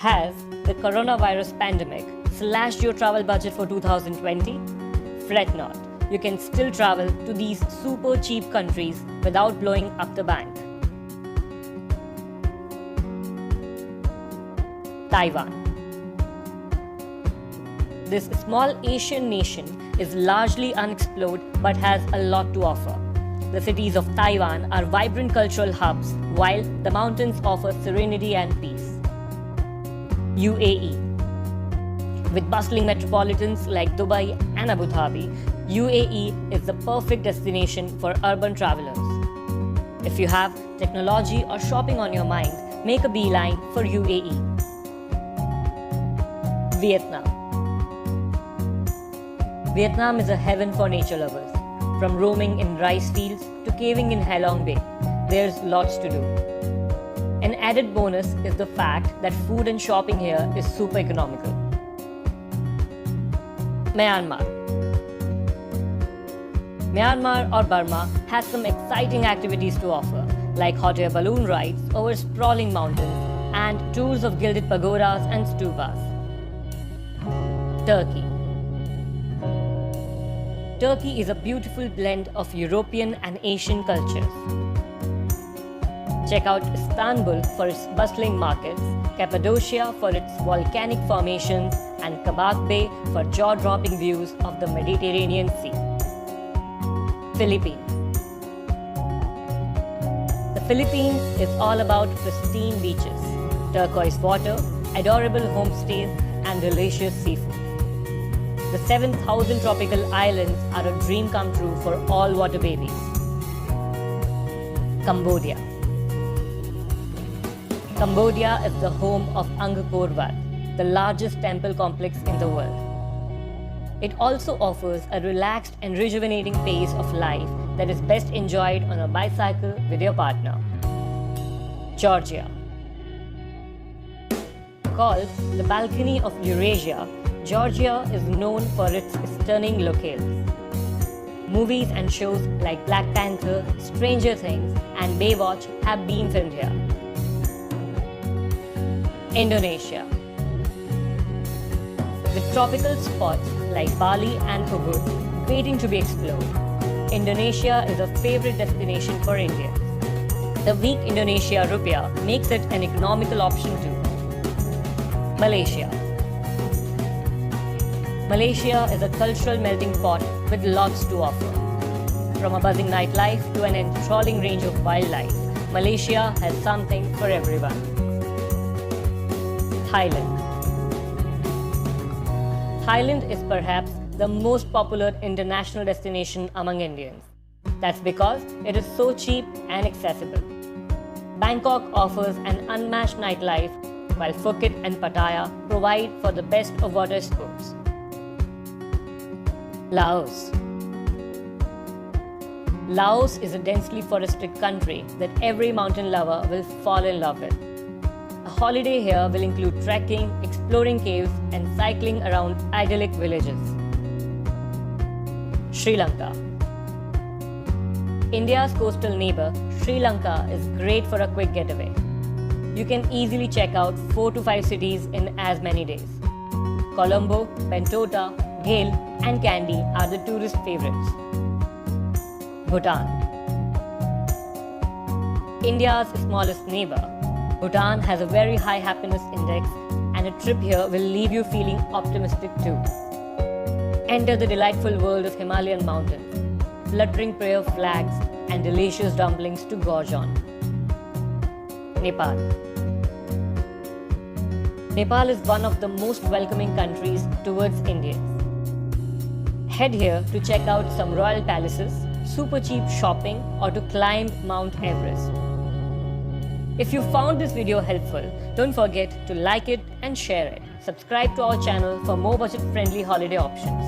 Has the coronavirus pandemic slashed your travel budget for 2020? Fret not, you can still travel to these super cheap countries without blowing up the bank. Taiwan. This small Asian nation is largely unexplored but has a lot to offer. The cities of Taiwan are vibrant cultural hubs, while the mountains offer serenity and peace. UAE. With bustling metropolitans like Dubai and Abu Dhabi, UAE is the perfect destination for urban travelers. If you have technology or shopping on your mind, make a beeline for UAE. Vietnam. Vietnam is a heaven for nature lovers. From roaming in rice fields to caving in Halong Bay, there's lots to do. An added bonus is the fact that food and shopping here is super economical. Myanmar. Myanmar or Burma has some exciting activities to offer, like hot air balloon rides over sprawling mountains and tours of gilded pagodas and stupas. Turkey. Turkey is a beautiful blend of European and Asian cultures. Check out Istanbul for its bustling markets, Cappadocia for its volcanic formations, and Kabak for jaw-dropping views of the Mediterranean Sea. Philippines. The Philippines is all about pristine beaches, turquoise water, adorable homestays, and delicious seafood. The 7,000 tropical islands are a dream come true for all water babies. Cambodia. Cambodia is the home of Angkor Wat, the largest temple complex in the world. It also offers a relaxed and rejuvenating pace of life that is best enjoyed on a bicycle with your partner. Georgia. Called the balcony of Eurasia, Georgia is known for its stunning locales. Movies and shows like Black Panther, Stranger Things, and Baywatch have been filmed here. Indonesia. With tropical spots like Bali and Ubud waiting to be explored, Indonesia is a favorite destination for Indians. The weak Indonesia rupiah makes it an economical option too. Malaysia. Malaysia is a cultural melting pot with lots to offer. From a buzzing nightlife to an enthralling range of wildlife, Malaysia has something for everyone. Thailand. Thailand is perhaps the most popular international destination among Indians. That's because it is so cheap and accessible. Bangkok offers an unmatched nightlife, while Phuket and Pattaya provide for the best of water sports. Laos. Laos is a densely forested country that every mountain lover will fall in love with. A holiday here will include trekking, exploring caves, and cycling around idyllic villages. Sri Lanka. India's coastal neighbor, Sri Lanka is great for a quick getaway. You can easily check out 4 to 5 cities in as many days. Colombo, Bentota, Gale, and Kandy are the tourist favorites. Bhutan. India's smallest neighbor, Bhutan has a very high happiness index, and a trip here will leave you feeling optimistic too. Enter the delightful world of Himalayan mountains, fluttering prayer flags, and delicious dumplings to gorge on. Nepal. Nepal is one of the most welcoming countries towards Indians. Head here to check out some royal palaces, super cheap shopping, or to climb Mount Everest. If you found this video helpful, don't forget to like it and share it. Subscribe to our channel for more budget-friendly holiday options.